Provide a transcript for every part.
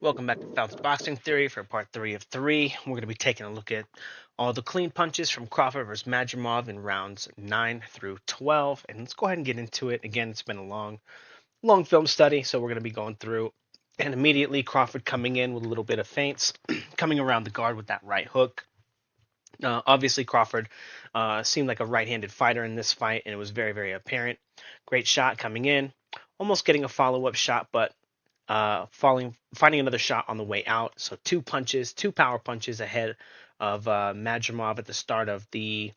Welcome back to Fouts Boxing Theory for part 3 of 3. We're going to be taking a look at all the clean punches from Crawford versus Madrimov in rounds 9 through 12. And let's go ahead and get into it. Again, it's been a long film study, so we're going to be going through. And immediately, Crawford coming in with a little bit of feints, coming around the guard with that right hook. Obviously, Crawford seemed like a right-handed fighter in this fight, and it was very, very apparent. Great shot coming in, almost getting a follow-up shot, but finding another shot on the way out. So two power punches ahead of Madrimov at the start of the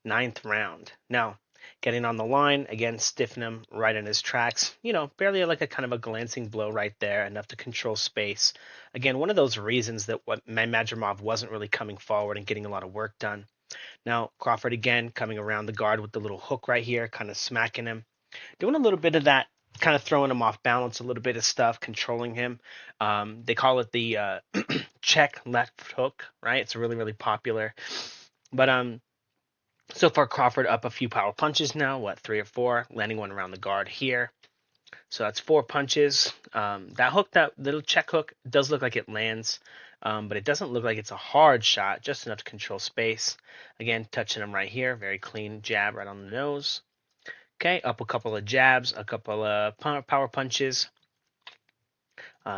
ninth round. Now, getting on the line, again, stiffen him right in his tracks. Barely like a kind of a glancing blow right there, enough to control space. Again, one of those reasons that what Madrimov wasn't really coming forward and getting a lot of work done. Now, Crawford again coming around the guard with the little hook right here, kind of smacking him. Doing a little bit of that, kind of throwing him off balance, a little bit of stuff, controlling him. They call it the check left hook, right? It's really, really popular. But so far Crawford up a few power punches now, three or four, landing one around the guard here. So that's four punches. That hook, that little check hook, does look like it lands, but it doesn't look like it's a hard shot, just enough to control space. Again, touching him right here, very clean jab right on the nose. Okay, up a couple of jabs, a couple of power punches.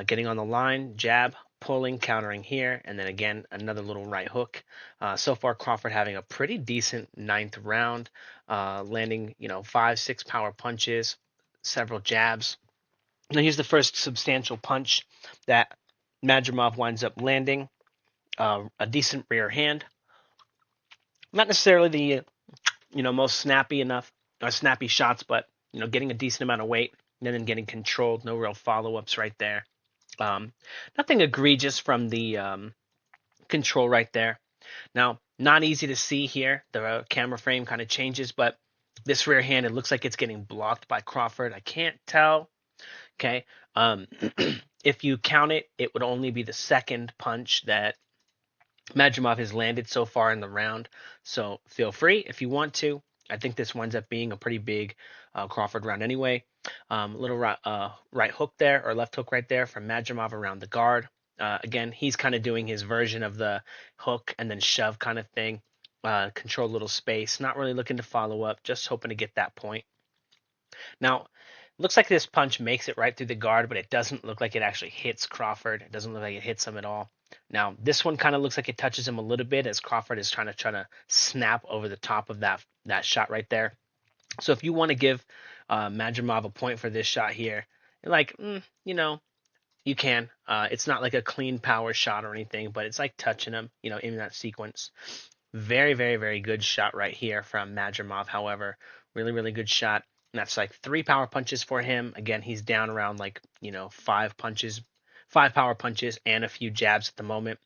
Getting on the line, jab, pulling, countering here, and then again, another little right hook. So far, Crawford having a pretty decent ninth round, landing, 5, 6 power punches, several jabs. Now here's the first substantial punch that Madrimov winds up landing. A decent rear hand. Not necessarily the, most snappy shots, but, getting a decent amount of weight and then getting controlled. No real follow-ups right there. Nothing egregious from the control right there. Now, not easy to see here. The camera frame kind of changes, but this rear hand, it looks like it's getting blocked by Crawford. I can't tell. Okay. If you count it, it would only be the second punch that Madrimov has landed so far in the round. So feel free if you want to. I think this winds up being a pretty big Crawford round anyway. Little right hook there, or left hook right there from Madrimov around the guard. Again, he's kind of doing his version of the hook and then shove kind of thing. Control a little space, not really looking to follow up, just hoping to get that point. Now, looks like this punch makes it right through the guard, but it doesn't look like it actually hits Crawford. It doesn't look like it hits him at all. Now, this one kind of looks like it touches him a little bit as Crawford is trying to snap over the top of that shot right there. So if you want to give Madrimov a point for this shot here, you can. It's not like a clean power shot or anything, but it's like touching him, in that sequence. Very, very, very good shot right here from Madrimov, however. Really, really good shot. And that's like 3 power punches for him. Again, he's down around 5 punches, 5 power punches, and a few jabs at the moment.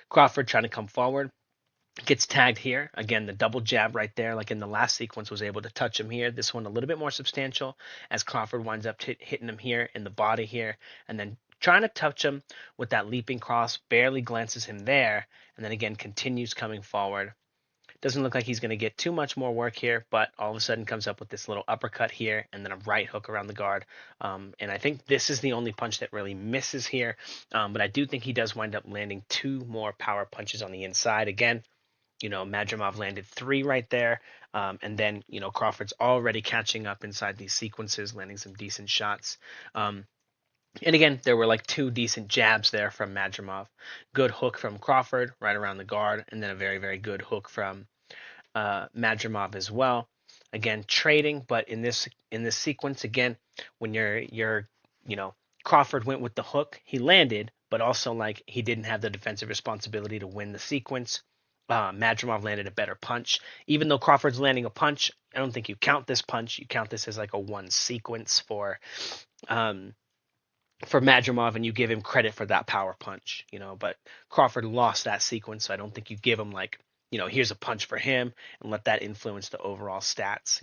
Crawford trying to come forward. Gets tagged here. Again, the double jab right there, like in the last sequence, was able to touch him here. This one a little bit more substantial as Crawford winds up hitting him here in the body here, and then trying to touch him with that leaping cross, barely glances him there, and then again continues coming forward. Doesn't look like he's going to get too much more work here, but all of a sudden comes up with this little uppercut here and then a right hook around the guard. And I think this is the only punch that really misses here. But I do think he does wind up landing 2 more power punches on the inside. Again, Madrimov landed 3 right there. And then, Crawford's already catching up inside these sequences, landing some decent shots. And again, there were like 2 decent jabs there from Madrimov. Good hook from Crawford right around the guard, and then a very, very good hook from Madrimov as well. Again, trading, but in this sequence, again, when Crawford went with the hook, he landed, but also like he didn't have the defensive responsibility to win the sequence. Madrimov landed a better punch. Even though Crawford's landing a punch, I don't think you count this punch. You count this as like a one sequence for Madrimov, and you give him credit for that power punch, but Crawford lost that sequence, so I don't think you give him here's a punch for him and let that influence the overall stats,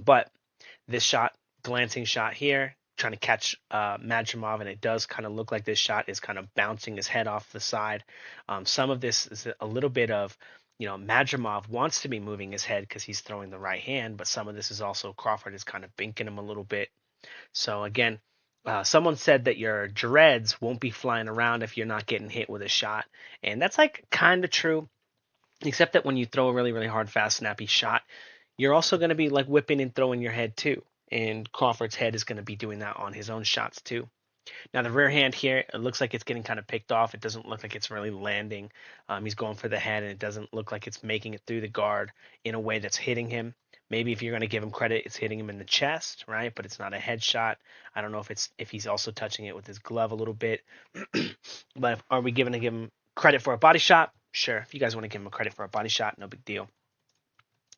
but this shot, glancing shot here, trying to catch Madrimov, and it does kind of look like this shot is kind of bouncing his head off the side. Some of this is a little bit of, Madrimov wants to be moving his head because he's throwing the right hand, but some of this is also Crawford is kind of binking him a little bit. So again, Someone said that your dreads won't be flying around if you're not getting hit with a shot, and that's like kind of true. Except that when you throw a really, really hard, fast, snappy shot, you're also going to be like whipping and throwing your head too. And Crawford's head is going to be doing that on his own shots too. Now the rear hand here, it looks like it's getting kind of picked off. It doesn't look like it's really landing. He's going for the head, and it doesn't look like it's making it through the guard in a way that's hitting him. Maybe if you're going to give him credit, it's hitting him in the chest, right? But it's not a headshot. I don't know if he's also touching it with his glove a little bit. But are we giving him credit for a body shot? Sure. If you guys want to give him a credit for a body shot, no big deal.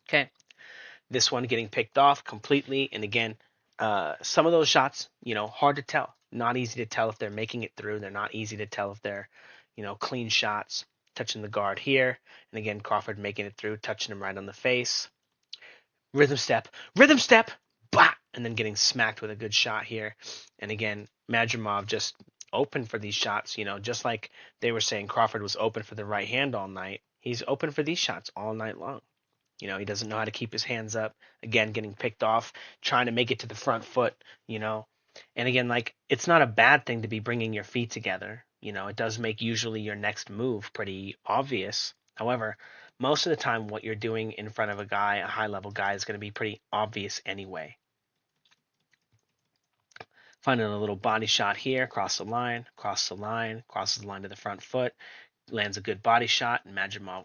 Okay. This one getting picked off completely, and again, some of those shots, hard to tell. Not easy to tell if they're making it through. They're not easy to tell if they're, clean shots. Touching the guard here, and again, Crawford making it through, touching him right on the face. Rhythm step, bah! And then getting smacked with a good shot here. And again, Madrimov just open for these shots, just like they were saying Crawford was open for the right hand all night. He's open for these shots all night long. He doesn't know how to keep his hands up. Again, getting picked off, trying to make it to the front foot, And again, like, it's not a bad thing to be bringing your feet together. It does make usually your next move pretty obvious. However, most of the time what you're doing in front of a guy, a high-level guy, is going to be pretty obvious anyway. Finding a little body shot here, crosses the line to the front foot, lands a good body shot, and Madrimov,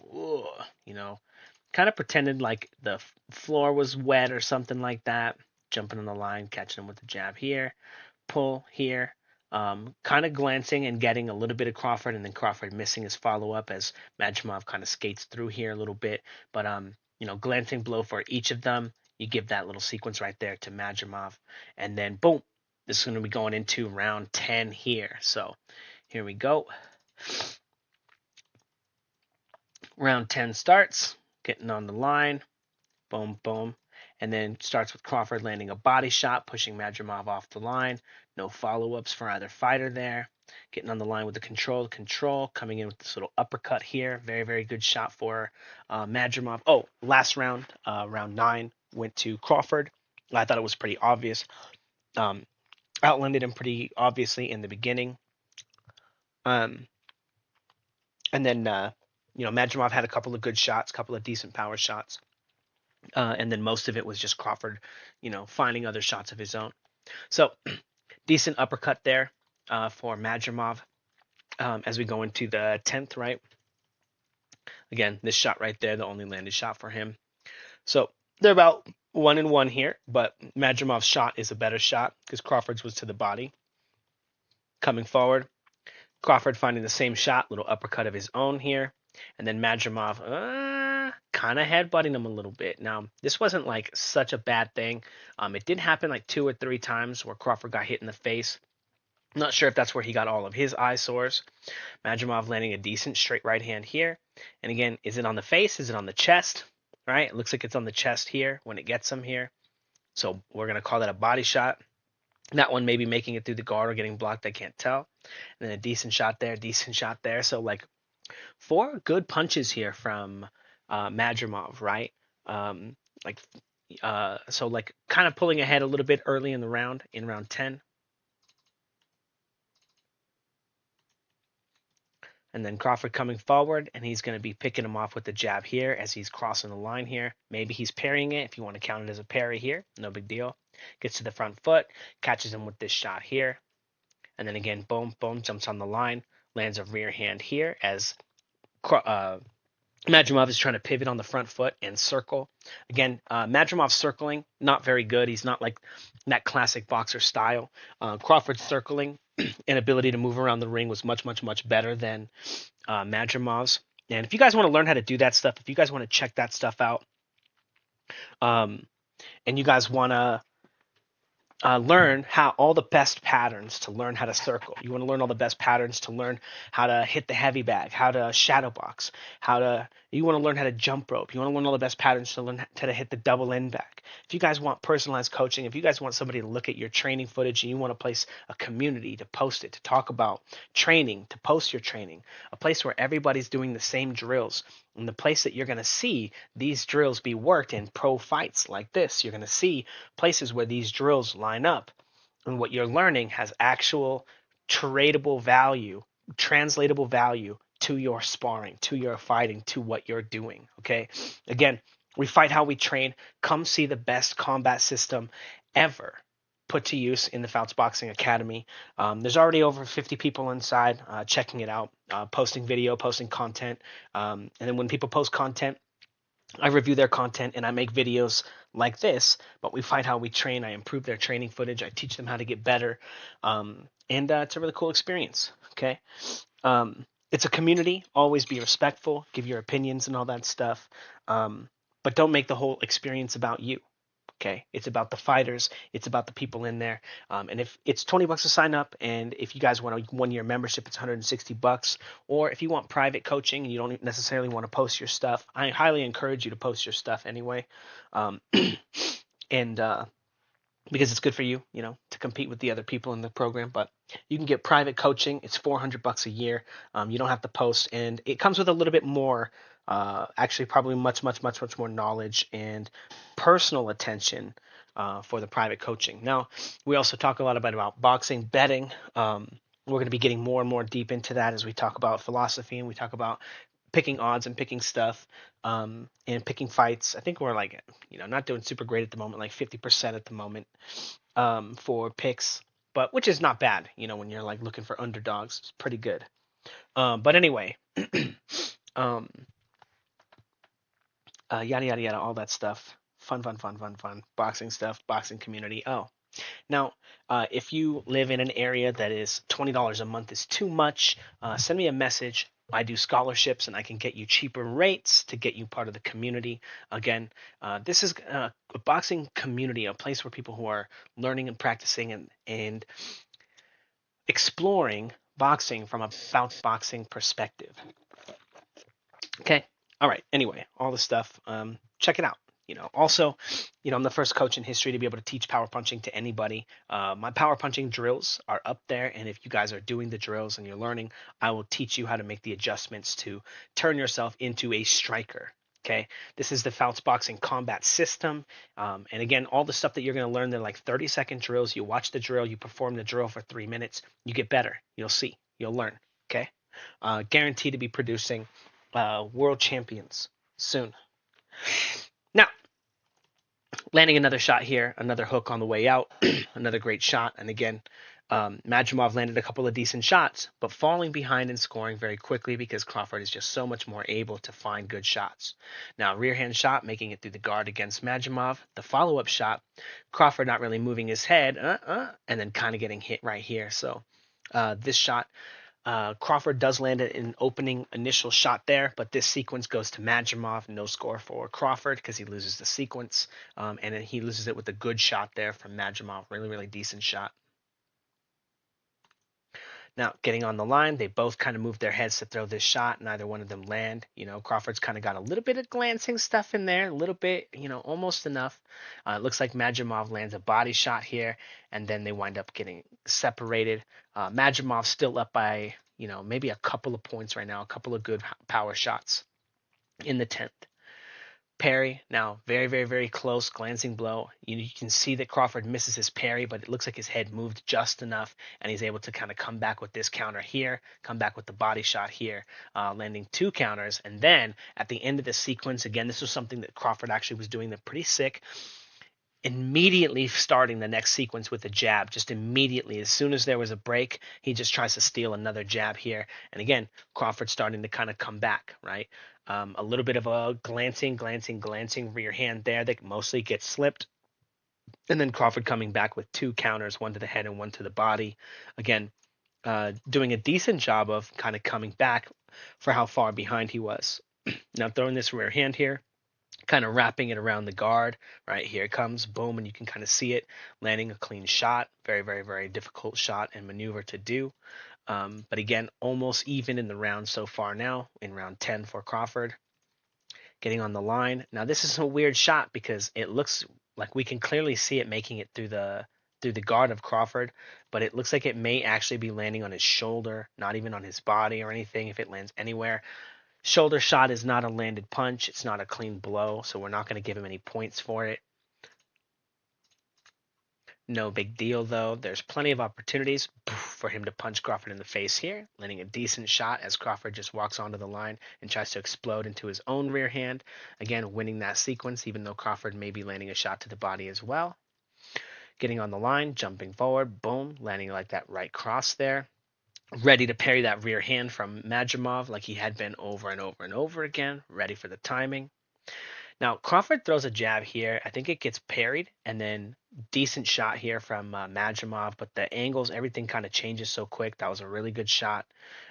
kind of pretended like the floor was wet or something like that. Jumping on the line, catching him with the jab here, pull here, kind of glancing and getting a little bit of Crawford, and then Crawford missing his follow-up as Madrimov kind of skates through here a little bit. But glancing blow for each of them. You give that little sequence right there to Madrimov, and then boom, this is going to be going into round 10 here. So here we go. Round 10 starts. Getting on the line, boom, boom, and then starts with Crawford landing a body shot, pushing Madrimov off the line. No follow-ups for either fighter there. Getting on the line with the control, coming in with this little uppercut here. Very, very good shot for Madrimov. Oh, last round, round 9, went to Crawford. I thought it was pretty obvious. Outlanded him pretty obviously in the beginning. And then Madrimov had a couple of good shots, couple of decent power shots. And then most of it was just Crawford, finding other shots of his own. So decent uppercut there for Madrimov as we go into the 10th, right? Again, this shot right there, the only landed shot for him. So they're about 1-1 here, but Madrimov's shot is a better shot because Crawford's was to the body. Coming forward, Crawford finding the same shot, little uppercut of his own here. And then Madrimov kind of headbutting him a little bit. Now, this wasn't like such a bad thing. It did happen like 2 or 3 times where Crawford got hit in the face. I'm not sure if that's where he got all of his eyesores. Madrimov landing a decent straight right hand here. And again, is it on the face? Is it on the chest? Right? It looks like it's on the chest here when it gets him here. So we're going to call that a body shot. That one maybe making it through the guard or getting blocked, I can't tell. And then a decent shot there. So like 4 good punches here from Madrimov, right? So like kind of pulling ahead a little bit early in the round, in round 10. And then Crawford coming forward, and he's going to be picking him off with the jab here as he's crossing the line here. Maybe he's parrying it if you want to count it as a parry here. No big deal. Gets to the front foot, catches him with this shot here. And then again, boom, boom, jumps on the line, lands a rear hand here as Madrimov is trying to pivot on the front foot and circle. Again, Madrimov circling, not very good. He's not like that classic boxer style. Crawford's circling and ability to move around the ring was much, much, much better than Madrimov's. And if you guys want to learn how to do that stuff, if you guys want to check that stuff out, and you guys want to learn how all the best patterns to learn how to circle. You want to learn all the best patterns to learn how to hit the heavy bag, how to shadow box, you want to learn how to jump rope. You want to learn all the best patterns to learn how to hit the double end bag. If you guys want personalized coaching, if you guys want somebody to look at your training footage and you want to place a community to post it, to talk about training, to post your training, a place where everybody's doing the same drills, and the place that you're going to see these drills be worked in pro fights like this. You're going to see places where these drills line up. and what you're learning has actual tradable value, translatable value to your sparring, to your fighting, to what you're doing. Okay. Again, we fight how we train. Come see the best combat system ever put to use in the Fouts Boxing Academy. There's already over 50 people inside checking it out, posting video, posting content. And then when people post content, I review their content and I make videos like this, but we fight how we train. I improve their training footage. I teach them how to get better. And it's a really cool experience. Okay. It's a community. Always be respectful, give your opinions and all that stuff. But don't make the whole experience about you. Okay, it's about the fighters. It's about the people in there. And if it's $20 to sign up, and if you guys want a 1 year membership, it's $160. Or if you want private coaching and you don't necessarily want to post your stuff, I highly encourage you to post your stuff anyway, um, and because it's good for you, to compete with the other people in the program. But you can get private coaching. It's $400 a year. You don't have to post, and it comes with a little bit more. Actually, probably much, much, much, much more knowledge and personal attention for the private coaching. Now, we also talk a lot about boxing, betting. We're going to be getting more and more deep into that as we talk about philosophy and we talk about picking odds and picking stuff and picking fights. I think we're like, not doing super great at the moment, like 50% at the moment for picks, but which is not bad, when you're like looking for underdogs. It's pretty good. But anyway, um, yada yada yada, all that stuff. Fun, fun, fun, fun, fun. Boxing stuff, boxing community. Oh, now, if you live in an area that is $20 a month is too much, send me a message. I do scholarships and I can get you cheaper rates to get you part of the community. Again, this is a boxing community, a place where people who are learning and practicing and exploring boxing from a bounce boxing perspective. Okay. All right. Anyway, all the stuff. Check it out. Also, I'm the first coach in history to be able to teach power punching to anybody. My power punching drills are up there, and if you guys are doing the drills and you're learning, I will teach you how to make the adjustments to turn yourself into a striker. Okay, this is the Fouts Boxing Combat System, and again, all the stuff that you're going to learn, they're like 30-second drills. You watch the drill, you perform the drill for 3 minutes, you get better. You'll see, you'll learn. Okay, guaranteed to be producing world champions soon. Now, landing another shot here, another hook on the way out, another great shot. And again, Madrimov landed a couple of decent shots, but falling behind and scoring very quickly because Crawford is just so much more able to find good shots. Now, rear hand shot, making it through the guard against Madrimov. The follow-up shot, Crawford not really moving his head, and then kind of getting hit right here. So this shot, Crawford does land an opening initial shot there, but this sequence goes to Madrimov. No score for Crawford because he loses the sequence, and then he loses it with a good shot there from Madrimov. Really, really decent shot. Now, getting on the line, they both kind of move their heads to throw this shot. Neither one of them land. Crawford's kind of got a little bit of glancing stuff in there, a little bit, almost enough. It looks like Madrimov lands a body shot here, and then they wind up getting separated. Madrimov still up by, maybe a couple of points right now, a couple of good power shots in the 10th. Parry, now very, very, very close, glancing blow. You can see that Crawford misses his parry, but it looks like his head moved just enough, and he's able to kind of come back with this counter here, come back with the body shot here, landing 2 counters. And then at the end of the sequence, again, this was something that Crawford actually was doing that pretty sick. Immediately starting the next sequence with a jab, just immediately. As soon as there was a break, he just tries to steal another jab here. And again, Crawford starting to kind of come back, right? A little bit of a glancing rear hand there that mostly gets slipped. And then Crawford coming back with 2 counters, one to the head and one to the body. Again, doing a decent job of kind of coming back for how far behind he was. Now throwing this rear hand here, kind of wrapping it around the guard. Right, here it comes, boom, and you can kind of see it landing a clean shot. Very, very, very difficult shot and maneuver to do. But again, almost even in the round so far now, in round 10 for Crawford. Getting on the line. Now this is a weird shot because it looks like we can clearly see it making it through the guard of Crawford, but it looks like it may actually be landing on his shoulder, not even on his body or anything if it lands anywhere. Shoulder shot is not a landed punch. It's not a clean blow, so we're not going to give him any points for it. No big deal, though. There's plenty of opportunities for him to punch Crawford in the face here, landing a decent shot as Crawford just walks onto the line and tries to explode into his own rear hand. Again, winning that sequence, even though Crawford may be landing a shot to the body as well. Getting on the line, jumping forward, boom, landing like that right cross there. Ready to parry that rear hand from Madrimov like he had been over and over and over again, ready for the timing. Now, Crawford throws a jab here. I think it gets parried, and then decent shot here from Madrimov, but the angles, everything kind of changes so quick. That was a really good shot.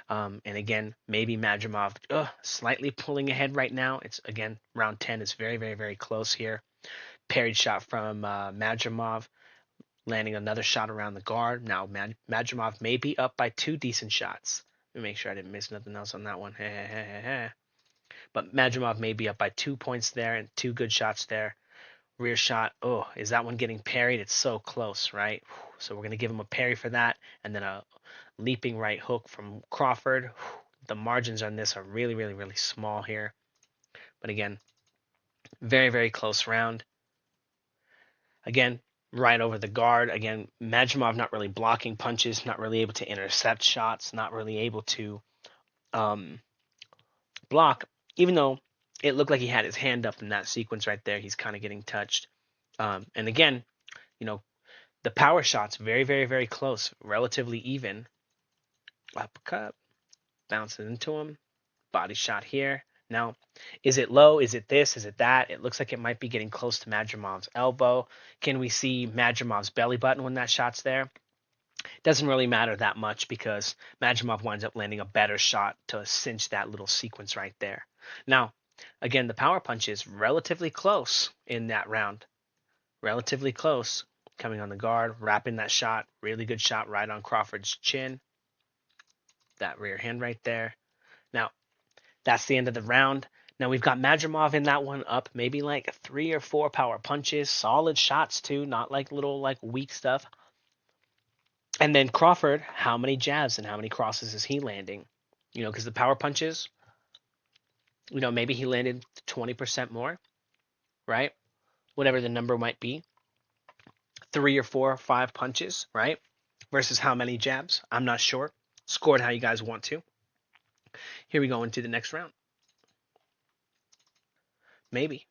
And again, maybe Madrimov slightly pulling ahead right now. It's, again, round 10 is very, very, very close here. Parried shot from Madrimov, landing another shot around the guard. Now, Madrimov may be up by 2 decent shots. Let me make sure I didn't miss nothing else on that one. But Madrimov may be up by 2 points there and 2 good shots there. Rear shot. Oh, is that one getting parried? It's so close, right? So we're going to give him a parry for that. And then a leaping right hook from Crawford. The margins on this are really, really, really small here. But again, very, very close round. Again, right over the guard. Again, Madrimov not really blocking punches, not really able to intercept shots, not really able to block, even though it looked like he had his hand up in that sequence right there. He's kind of getting touched. And again, the power shots very, very, very close, relatively even. Uppercut, bounces into him. Body shot here. Now, is it low? Is it this? Is it that? It looks like it might be getting close to Madrimov's elbow. Can we see Madrimov's belly button when that shot's there? Doesn't really matter that much because Madrimov winds up landing a better shot to cinch that little sequence right there. Now, again, the power punch is relatively close in that round. Relatively close. Coming on the guard, wrapping that shot. Really good shot right on Crawford's chin. That rear hand right there. Now, that's the end of the round. Now we've got Madrimov in that one up maybe like 3 or 4 power punches. Solid shots too, not like little like weak stuff. And then Crawford, how many jabs and how many crosses is he landing? Because the power punches, maybe he landed 20% more, right? Whatever the number might be. 3 or 4 or 5 punches, right? Versus how many jabs? I'm not sure. Score it how you guys want to. Here we go into the next round. Maybe.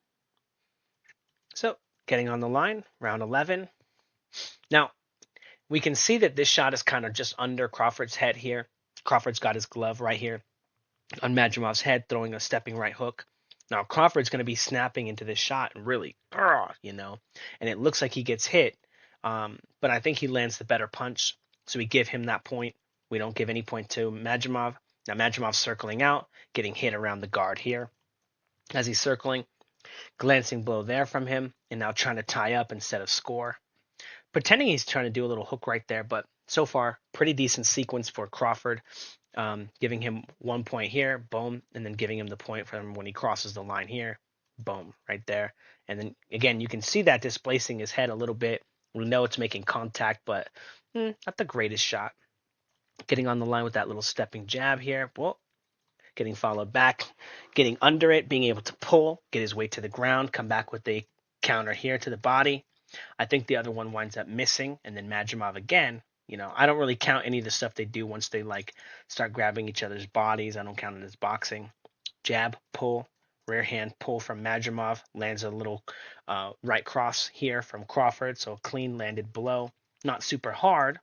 So, getting on the line, round 11. Now, we can see that this shot is kind of just under Crawford's head here. Crawford's got his glove right here on Madrimov's head, throwing a stepping right hook. Now, Crawford's going to be snapping into this shot and really, and it looks like he gets hit. But I think he lands the better punch, so we give him that point. We don't give any point to Madrimov. Now, Madrimov's circling out, getting hit around the guard here. As he's circling, glancing blow there from him, and now trying to tie up instead of score. Pretending he's trying to do a little hook right there, but so far, pretty decent sequence for Crawford. Giving him 1 point here, boom, and then giving him the point from when he crosses the line here, boom, right there. And then, again, you can see that displacing his head a little bit. We know it's making contact, but not the greatest shot. Getting on the line with that little stepping jab here, well, getting followed back, getting under it, being able to pull, get his weight to the ground, come back with a counter here to the body. I think the other one winds up missing, and then Madrimov again. I don't really count any of the stuff they do once they start grabbing each other's bodies. I don't count it as boxing. Jab, pull, rear hand pull from Madrimov, lands a little right cross here from Crawford, so a clean landed blow. Not super hard,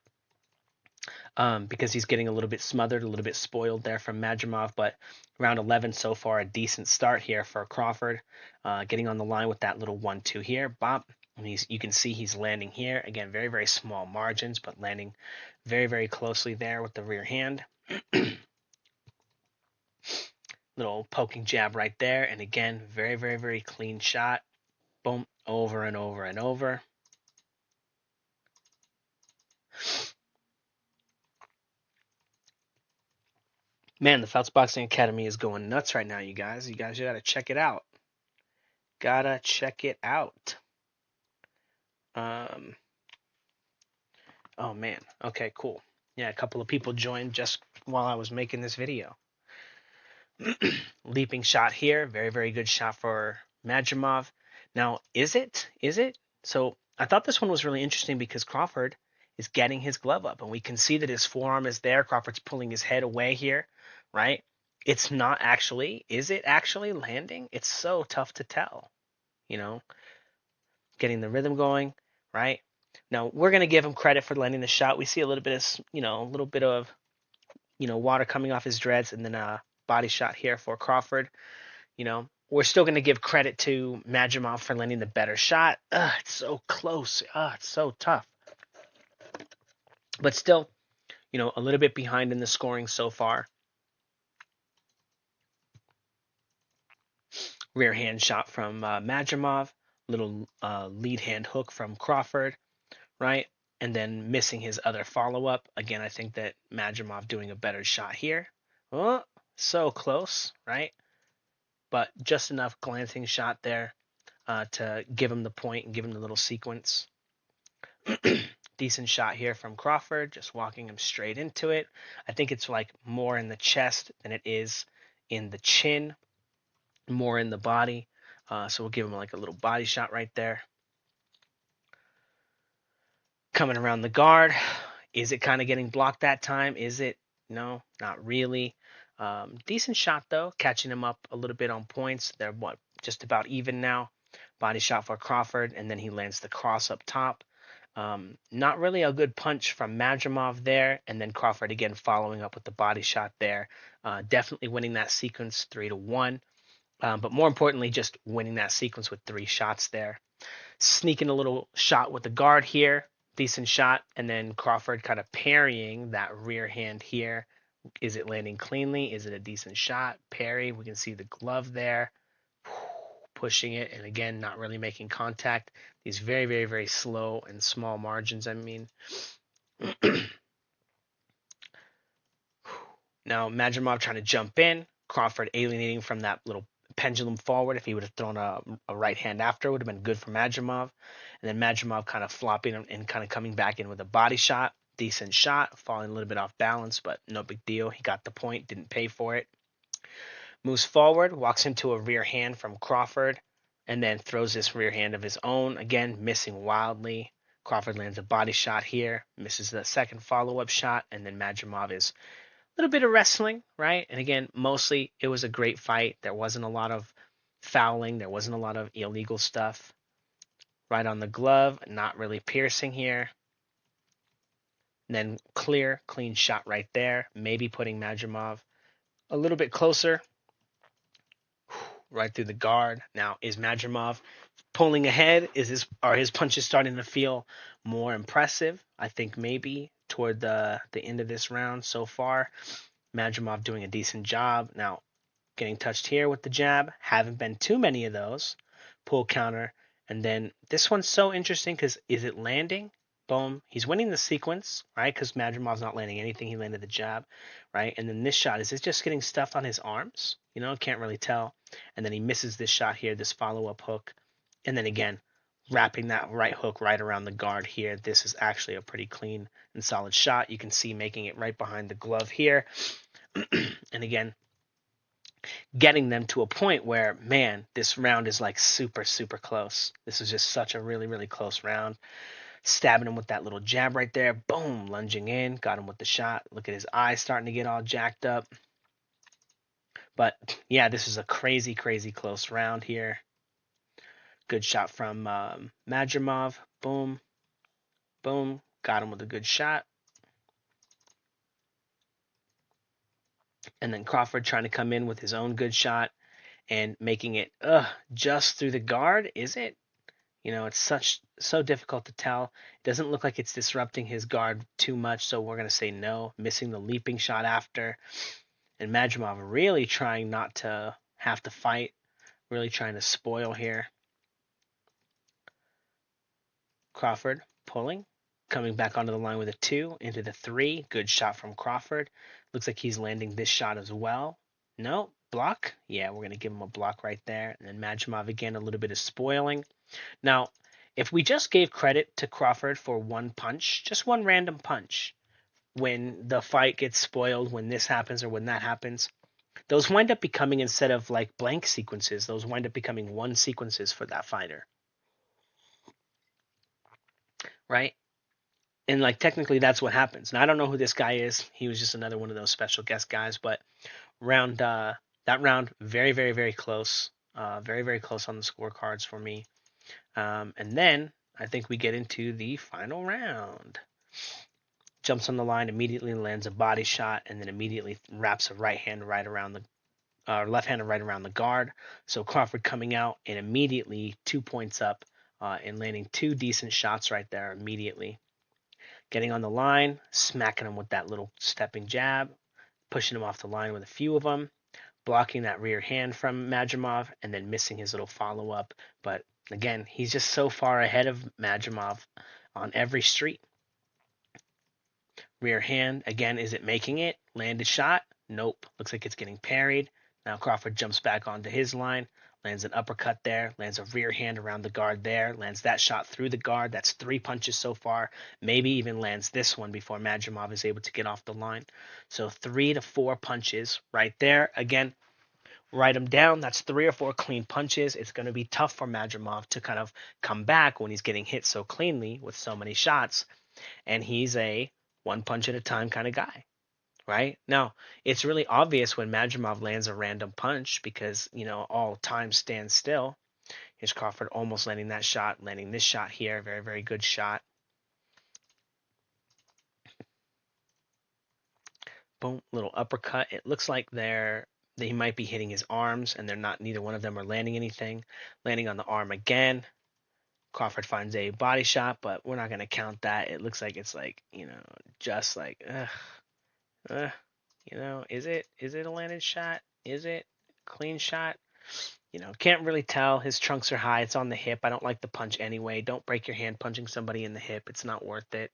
because he's getting a little bit smothered, a little bit spoiled there from Madrimov, but round 11 so far, a decent start here for Crawford. Getting on the line with that little 1-2 here, bop. And you can see he's landing here. Again, very, very small margins, but landing very, very closely there with the rear hand. Little poking jab right there. And again, very, very, very clean shot. Boom, over and over and over. Man, the Fouts Boxing Academy is going nuts right now, you guys. You guys gotta check it out. Gotta check it out. Oh man. Okay, cool. Yeah, a couple of people joined just while I was making this video. Leaping shot here. Very, very good shot for Madrimov. Now, is it? So I thought this one was really interesting because Crawford is getting his glove up, and we can see that his forearm is there. Crawford's pulling his head away here, right? It's not actually, is it actually landing? It's so tough to tell, you know, getting the rhythm going, right? Now, we're going to give him credit for landing the shot. We see a little bit of, a little bit of, water coming off his dreads, and then a body shot here for Crawford. We're still going to give credit to Madrimov for landing the better shot. It's so close. It's so tough. But still, a little bit behind in the scoring so far. Rear hand shot from Madrimov, little lead hand hook from Crawford, right? And then missing his other follow up. Again, I think that Madrimov doing a better shot here. Oh, so close, right? But just enough glancing shot there to give him the point and give him the little sequence. Decent shot here from Crawford, just walking him straight into it. I think it's like more in the chest than it is in the chin, more in the body. So we'll give him like a little body shot right there. Coming around the guard. Is it kind of getting blocked that time? Is it? No, not really. Decent shot though, catching him up a little bit on points. They're just about even now. Body shot for Crawford, and then he lands the cross up top. Not really a good punch from Madrimov there, and then Crawford again following up with the body shot there. Definitely winning that sequence 3-1, but more importantly, just winning that sequence with 3 shots there. Sneaking a little shot with the guard here, decent shot, and then Crawford kind of parrying that rear hand here. Is it landing cleanly? Is it a decent shot? Parry, we can see the glove there. Pushing it, and again, not really making contact. These very, very, very slow and small margins, I mean. Now, Madrimov trying to jump in. Crawford alienating from that little pendulum forward. If he would have thrown a right hand after, it would have been good for Madrimov. And then Madrimov kind of flopping and kind of coming back in with a body shot. Decent shot, falling a little bit off balance, but no big deal. He got the point, didn't pay for it. Moves forward, walks into a rear hand from Crawford, and then throws this rear hand of his own. Again, missing wildly. Crawford lands a body shot here, misses the second follow-up shot, and then Madrimov is a little bit of wrestling, right? And again, mostly it was a great fight. There wasn't a lot of fouling. There wasn't a lot of illegal stuff. Right on the glove, not really piercing here. And then clean shot right there. Maybe putting Madrimov a little bit closer. Right through the guard. Now, is Madrimov pulling ahead? Are his punches starting to feel more impressive? I think maybe toward the end of this round so far. Madrimov doing a decent job. Now, getting touched here with the jab. Haven't been too many of those. Pull counter. And then this one's so interesting because is it landing? Boom. He's winning the sequence, right? Because Madrimov's not landing anything. He landed the jab, right? And then this shot, is it just getting stuff on his arms? Can't really tell. And then he misses this shot here, this follow-up hook. And then again, wrapping that right hook right around the guard here. This is actually a pretty clean and solid shot. You can see making it right behind the glove here. And again, getting them to a point where, man, this round is like super, super close. This is just such a really, really close round. Stabbing him with that little jab right there. Boom, lunging in. Got him with the shot. Look at his eyes starting to get all jacked up. But, yeah, this is a crazy, crazy close round here. Good shot from Madrimov. Boom. Boom. Got him with a good shot. And then Crawford trying to come in with his own good shot and making it just through the guard. Is it? It's so difficult to tell. It doesn't look like it's disrupting his guard too much, so we're going to say no. Missing the leaping shot after. And Madrimov really trying not to have to fight. Really trying to spoil here. Crawford pulling. Coming back onto the line with a 2 into the 3. Good shot from Crawford. Looks like he's landing this shot as well. No, block. Yeah, we're going to give him a block right there. And then Madrimov again, a little bit of spoiling. Now, if we just gave credit to Crawford for one punch, just one random punch, when the fight gets spoiled, when this happens or when that happens, those wind up becoming, instead of like blank sequences, those wind up becoming one sequences for that fighter. right? And like technically that's what happens. Now I don't know who this guy is. He was just another one of those special guest guys, but round that round very close. Very close on the scorecards for me. And then I think we get into the final round. Jumps on the line, immediately lands a body shot, and then immediately wraps a right hand right around the left hand right around the guard. So Crawford coming out and immediately 2 points up and landing two decent shots right there immediately. Getting on the line, smacking him with that little stepping jab, pushing him off the line with a few of them, blocking that rear hand from Madrimov, and then missing his little follow up. But again, he's just so far ahead of Madrimov on every street. Rear hand, again, is it making it? Landed shot? Nope. Looks like it's getting parried. Now Crawford jumps back onto his line, lands an uppercut there, lands a rear hand around the guard there, lands that shot through the guard. That's 3 punches so far. Maybe even lands this one before Madrimov is able to get off the line. So 3 to 4 punches right there. Again, write them down. That's 3 or 4 clean punches. It's going to be tough for Madrimov to kind of come back when he's getting hit so cleanly with so many shots. And he's a one punch at a time kind of guy, right? Now, it's really obvious when Madrimov lands a random punch because, all time stands still. Here's Crawford almost landing that shot, landing this shot here. Very good shot. Boom, little uppercut. It looks like he might be hitting his arms, and neither one of them are landing anything. Landing on the arm again. Crawford finds a body shot, but we're not going to count that. It looks like it's like, just like, uh, is it a landed shot? Is it clean shot? Can't really tell. His trunks are high. It's on the hip. I don't like the punch anyway. Don't break your hand punching somebody in the hip. It's not worth it.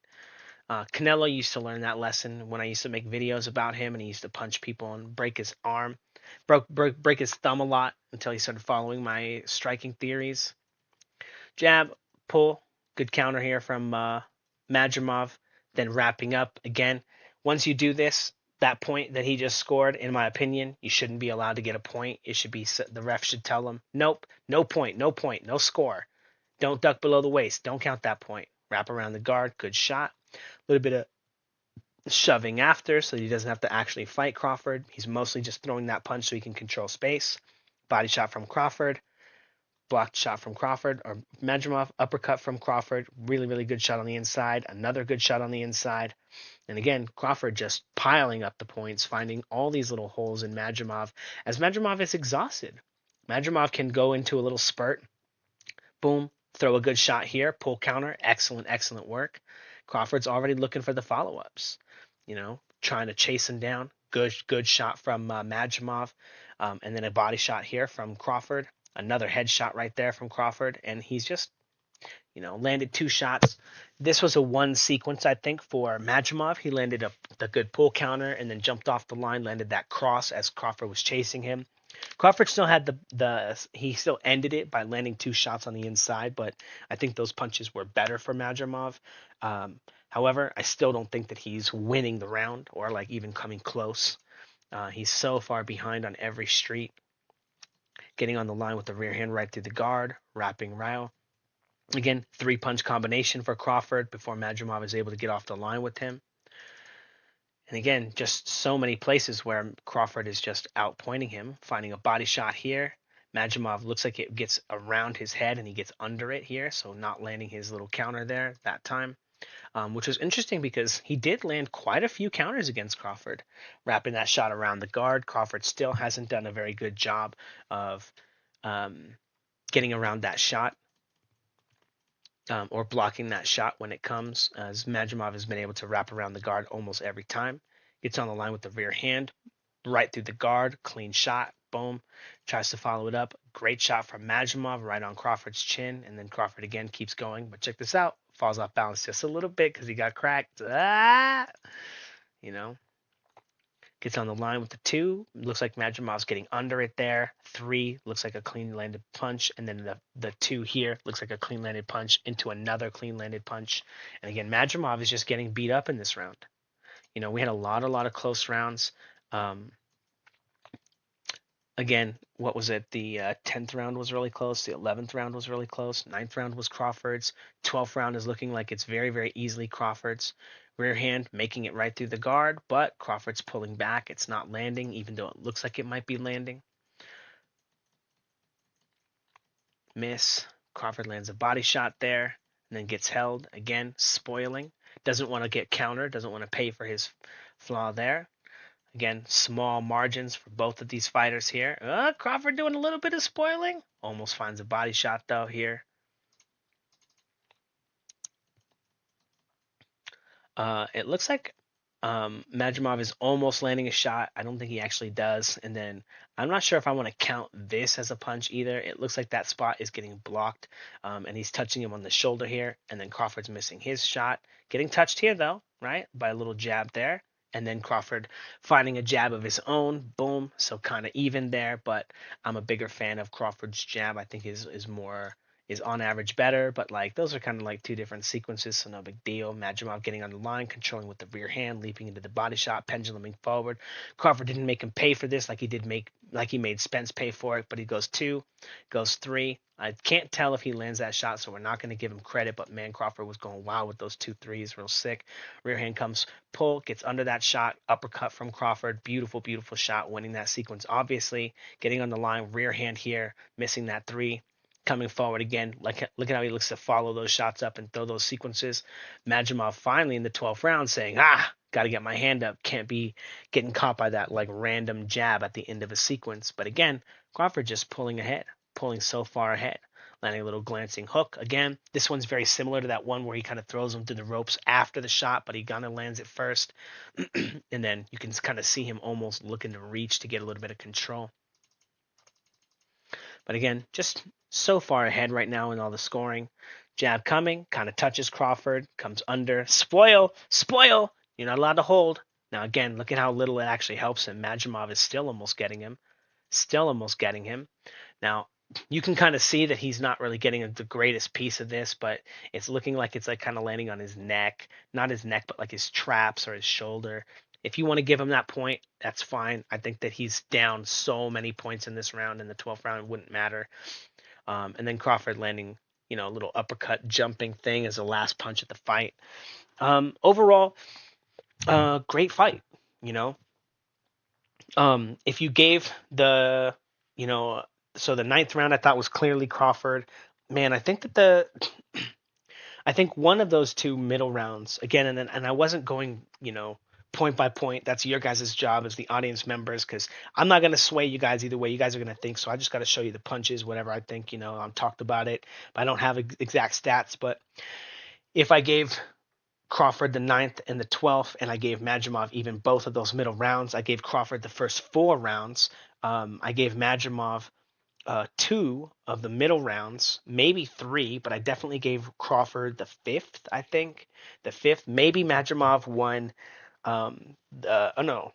Canelo used to learn that lesson when I used to make videos about him, and he used to punch people and break his arm, break his thumb a lot until he started following my striking theories. Jab, pull, good counter here from Madrimov. Then wrapping up again. Once you do this, that point that he just scored, in my opinion, you shouldn't be allowed to get a point. It should be the ref should tell him, nope, no point, no score. Don't duck below the waist. Don't count that point. Wrap around the guard, good shot. A little bit of shoving after so he doesn't have to actually fight Crawford. He's mostly just throwing that punch so he can control space. Body shot from Crawford. Blocked shot from Crawford, or Madrimov, uppercut from Crawford. Really good shot on the inside. Another good shot on the inside. And again, Crawford just piling up the points, finding all these little holes in Madrimov as Madrimov is exhausted. Madrimov can go into a little spurt. Boom, throw a good shot here, pull counter. Excellent work. Crawford's already looking for the follow-ups. Trying to chase him down. Good shot from Madrimov. And then a body shot here from Crawford. Another headshot right there from Crawford, and he's just, landed 2 shots. This was a one sequence, I think, for Madrimov. He landed the good pull counter and then jumped off the line, landed that cross as Crawford was chasing him. Crawford still had he still ended it by landing 2 shots on the inside, but I think those punches were better for Madrimov. However, I still don't think that he's winning the round or like even coming close. He's so far behind on every street. Getting on the line with the rear hand right through the guard, wrapping Ryle. Again, 3-punch combination for Crawford before Madrimov is able to get off the line with him. And again, just so many places where Crawford is just outpointing him, finding a body shot here. Madrimov looks like it gets around his head and he gets under it here, so not landing his little counter there that time. Which was interesting because he did land quite a few counters against Crawford, wrapping that shot around the guard. Crawford still hasn't done a very good job of getting around that shot or blocking that shot when it comes, as Madrimov has been able to wrap around the guard almost every time. Gets on the line with the rear hand, right through the guard, clean shot, boom. Tries to follow it up. Great shot from Madrimov right on Crawford's chin, and then Crawford again keeps going. But check this out. Falls off balance just a little bit because he got cracked. Gets on the line with the 2. Looks like Madrimov's getting under it there. 3 looks like a clean landed punch, and then the 2 here looks like a clean landed punch into another clean landed punch. And again, Madrimov is just getting beat up in this round. We had a lot of close rounds. Again, what was it? The 10th round was really close. The 11th round was really close. Ninth round was Crawford's. 12th round is looking like it's very, very easily Crawford's. Rear hand making it right through the guard, but Crawford's pulling back. It's not landing, even though it looks like it might be landing. Miss. Crawford lands a body shot there and then gets held. Again, spoiling. Doesn't want to get countered, doesn't want to pay for his flaw there. Again, small margins for both of these fighters here. Crawford doing a little bit of spoiling. Almost finds a body shot, though, here. It looks like Madrimov is almost landing a shot. I don't think he actually does. And then I'm not sure if I want to count this as a punch either. It looks like that spot is getting blocked, and he's touching him on the shoulder here. And then Crawford's missing his shot. Getting touched here, though, right? By a little jab there. And then Crawford finding a jab of his own. Boom. So kind of even there. But I'm a bigger fan of Crawford's jab. I think is on average better, but like those are kind of like two different sequences, so no big deal. Madrimov getting on the line, controlling with the rear hand, leaping into the body shot, penduluming forward. Crawford didn't make him pay for this like he made Spence pay for it, but he goes 2, goes 3. I can't tell if he lands that shot, so we're not going to give him credit, but man, Crawford was going wild with those 2 threes, real sick. Rear hand comes, pull, gets under that shot, uppercut from Crawford, beautiful, beautiful shot, winning that sequence, obviously. Getting on the line, rear hand here, missing that 3. Coming forward again, look at how he looks to follow those shots up and throw those sequences. Madrimov finally in the 12th round saying, got to get my hand up. Can't be getting caught by that like random jab at the end of a sequence. But again, Crawford just pulling ahead, pulling so far ahead. Landing a little glancing hook. Again, this one's very similar to that one where he kind of throws him through the ropes after the shot, but he kind of lands it first. And then you can kind of see him almost looking to reach to get a little bit of control. But again, just so far ahead right now in all the scoring. Jab coming, kind of touches Crawford, comes under. Spoil! Spoil! You're not allowed to hold. Now again, look at how little it actually helps him. Madrimov is still almost getting him. Still almost getting him. Now, you can kind of see that he's not really getting the greatest piece of this, but it's looking like it's like kind of landing on his neck. Not his neck, but like his traps or his shoulder. If you want to give him that point, that's fine. I think that he's down so many points in this round. In the 12th round, it wouldn't matter. And then Crawford landing, a little uppercut jumping thing as the last punch of the fight. Overall, great fight. If you gave so the 9th round I thought was clearly Crawford. Man, I think I think one of those 2 middle rounds again, and I wasn't going, point by point. That's your guys' job as the audience members, because I'm not going to sway you guys either way. You guys are going to think, so I just got to show you the punches, whatever I think, I'm talked about it. But I don't have exact stats, but if I gave Crawford the 9th and the 12th, and I gave Madrimov even both of those middle rounds, I gave Crawford the first 4 rounds. I gave Madrimov 2 of the middle rounds, maybe 3, but I definitely gave Crawford the 5th, I think. The 5th. Maybe Madrimov won. No.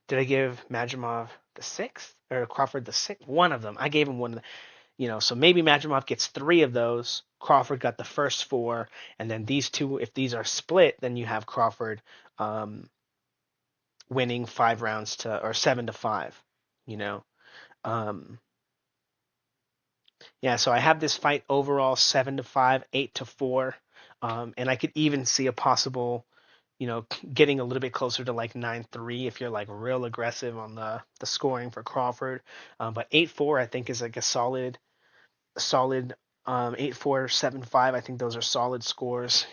Did I give Madrimov the 6th or Crawford the 6th? One of them. I gave him one. So maybe Madrimov gets 3 of those. Crawford got the first 4, and then these 2, if these are split, then you have Crawford winning 5 rounds or 7-5. Yeah, so I have this fight overall 7-5, 8-4, and I could even see a possible, getting a little bit closer to like 9-3 if you're like real aggressive on the scoring for Crawford. But 8-4 I think is like a solid 8-4, 7-5. I think those are solid scores.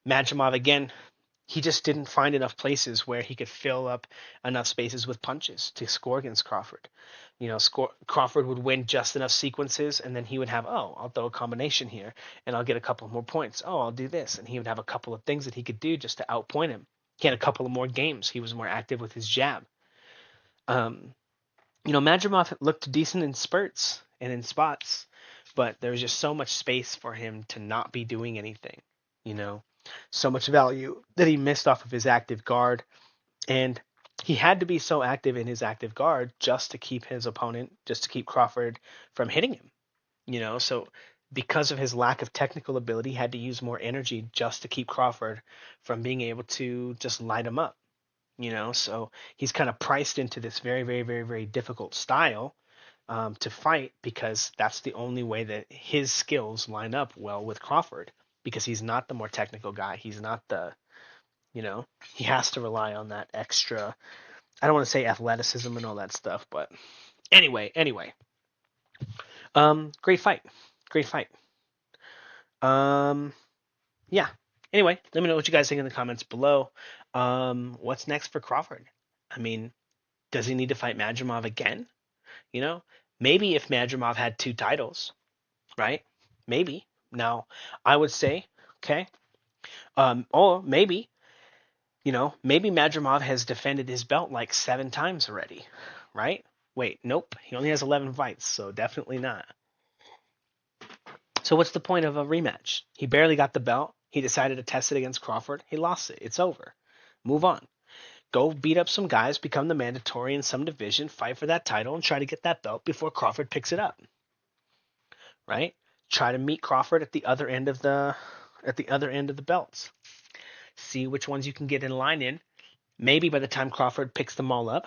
Madrimov again, he just didn't find enough places where he could fill up enough spaces with punches to score against Crawford. Crawford would win just enough sequences, and then he would have, I'll throw a combination here, and I'll get a couple more points. I'll do this, and he would have a couple of things that he could do just to outpoint him. He had a couple of more games. He was more active with his jab. Madrimov looked decent in spurts and in spots, but there was just so much space for him to not be doing anything. So much value that he missed off of his active guard, and he had to be so active in his active guard just to keep his opponent, just to keep Crawford from hitting him. So because of his lack of technical ability, he had to use more energy just to keep Crawford from being able to just light him up. So he's kind of priced into this very, very, very, very difficult style to fight because that's the only way that his skills line up well with Crawford because he's not the more technical guy. He's not he has to rely on that extra, I don't want to say athleticism and all that stuff, but anyway, great fight. Great fight. Um, yeah. Anyway, let me know what you guys think in the comments below. What's next for Crawford? I mean, does he need to fight Madrimov again? You know, maybe if Madrimov had 2 titles, right? Maybe. Now, I would say, okay, or maybe Madrimov has defended his belt like 7 times already, right? Wait, nope. He only has 11 fights, so definitely not. So what's the point of a rematch? He barely got the belt. He decided to test it against Crawford. He lost it. It's over. Move on. Go beat up some guys, become the mandatory in some division, fight for that title, and try to get that belt before Crawford picks it up. Right? Try to meet Crawford at the other end of the belts. See which ones you can get in line in. Maybe by the time Crawford picks them all up,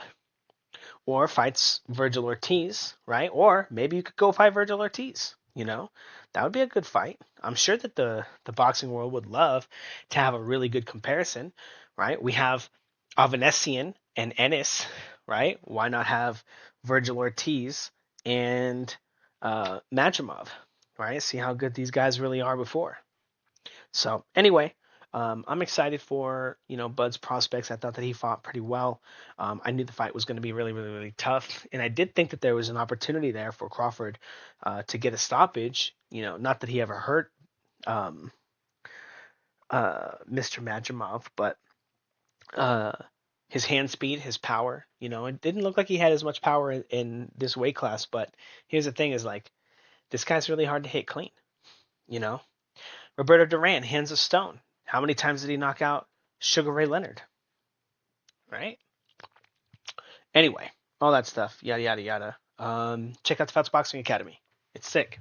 or fights Virgil Ortiz, right? Or maybe you could go fight Virgil Ortiz. That would be a good fight. I'm sure that the boxing world would love to have a really good comparison, right? We have Avanesian and Ennis, right? Why not have Virgil Ortiz and Madrimov, right? See how good these guys really are before. So anyway, I'm excited for Bud's prospects. I thought that he fought pretty well. I knew the fight was going to be really, really, really tough, and I did think that there was an opportunity there for Crawford to get a stoppage. Not that he ever hurt Mr. Madrimov, but his hand speed, his power. It didn't look like he had as much power in this weight class. But here's the thing: is like this guy's really hard to hit clean. You know, Roberto Duran, hands of stone. How many times did he knock out Sugar Ray Leonard? Right? Anyway, all that stuff, yada yada yada. Check out the Fouts Boxing Academy. It's sick.